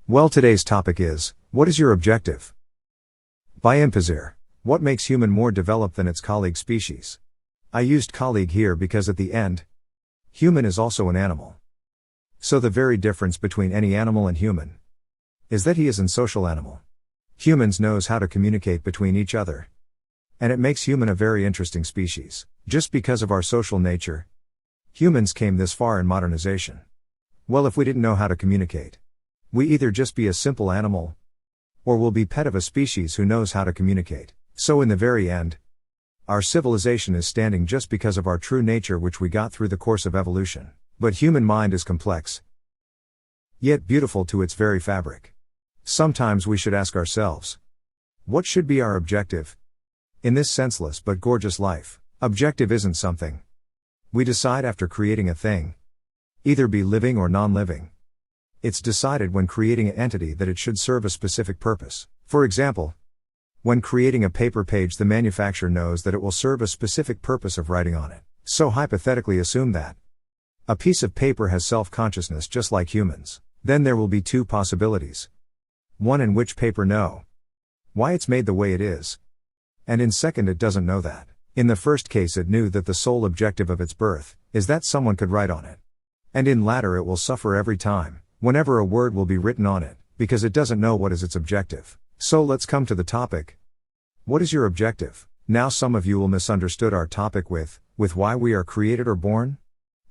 Well, today's topic is, what is your objective? By Impazir. What makes human more developed than its colleague species? I used colleague here because at the end, human is also an animal. So the very difference between any animal and human is that he is an social animal. Humans knows how to communicate between each other. And it makes human a very interesting species. Just because of our social nature, humans came this far in modernization. Well, if we didn't know how to communicate, we either just be a simple animal, or we'll be pet of a species who knows how to communicate. So in the very end, our civilization is standing just because of our true nature which we got through the course of evolution. But human mind is complex, yet beautiful to its very fabric. Sometimes we should ask ourselves, what should be our objective in this senseless but gorgeous life? Objective isn't something we decide after creating a thing, either be living or non-living. It's decided when creating an entity that it should serve a specific purpose. For example, when creating a paper page, the manufacturer knows that it will serve a specific purpose of writing on it. So hypothetically assume that a piece of paper has self-consciousness just like humans. Then there will be two possibilities. One in which paper know why it's made the way it is, and in second it doesn't know that. In the first case it knew that the sole objective of its birth is that someone could write on it. And in latter it will suffer every time, whenever a word will be written on it, because it doesn't know what is its objective. So let's come to the topic. What is your objective? Now some of you will misunderstood our topic with why we are created or born?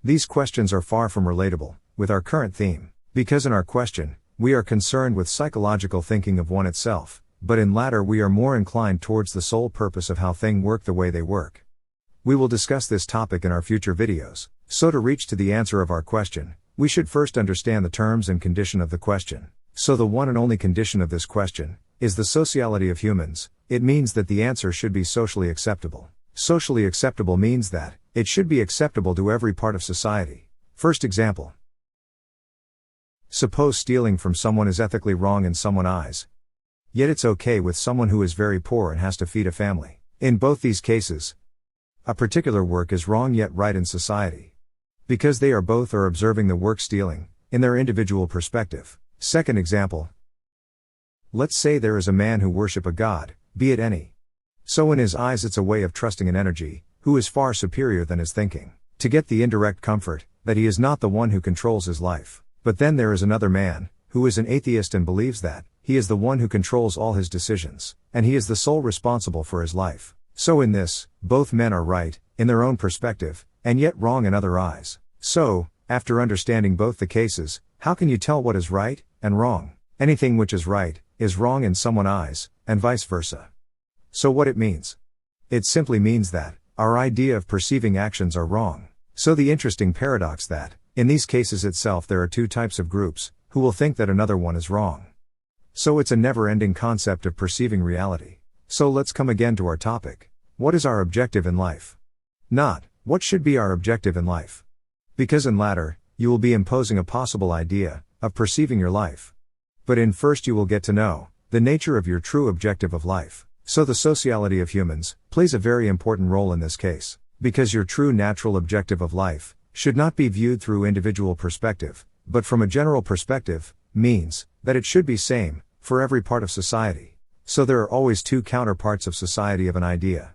These questions are far from relatable with our current theme, because in our question, we are concerned with psychological thinking of one itself, but in latter we are more inclined towards the sole purpose of how things work the way they work. We will discuss this topic in our future videos, so to reach to the answer of our question, we should first understand the terms and condition of the question. So the one and only condition of this question is the sociality of humans. It means that the answer should be socially acceptable. Socially acceptable means that it should be acceptable to every part of society. First example. Suppose stealing from someone is ethically wrong in someone's eyes, yet it's okay with someone who is very poor and has to feed a family. In both these cases, a particular work is wrong yet right in society, because they both are observing the work stealing, in their individual perspective. Second example. Let's say there is a man who worship a god, be it any. So in his eyes it's a way of trusting an energy, who is far superior than his thinking, to get the indirect comfort, that he is not the one who controls his life. But then there is another man, who is an atheist and believes that he is the one who controls all his decisions, and he is the sole responsible for his life. So in this, both men are right, in their own perspective, and yet wrong in other eyes. So, after understanding both the cases, how can you tell what is right and wrong? Anything which is right is wrong in someone's eyes, and vice versa. So what it means? It simply means that our idea of perceiving actions are wrong. So the interesting paradox that, in these cases itself there are two types of groups, who will think that another one is wrong. So it's a never-ending concept of perceiving reality. So let's come again to our topic. What is our objective in life? Not, what should be our objective in life? Because in latter, you will be imposing a possible idea of perceiving your life. But in first you will get to know the nature of your true objective of life. So the sociality of humans plays a very important role in this case, because your true natural objective of life should not be viewed through individual perspective, but from a general perspective, means that it should be same for every part of society. So there are always two counterparts of society of an idea.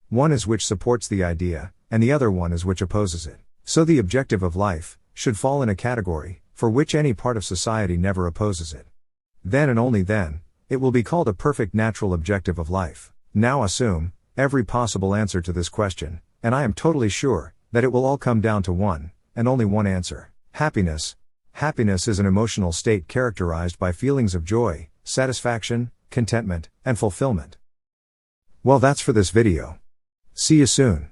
One is which supports the idea, and the other one is which opposes it. So the objective of life should fall in a category for which any part of society never opposes it. Then and only then, it will be called a perfect natural objective of life. Now assume every possible answer to this question, and I am totally sure that it will all come down to one, and only one answer. Happiness. Happiness is an emotional state characterized by feelings of joy, satisfaction, contentment, and fulfillment. Well, that's for this video. See you soon.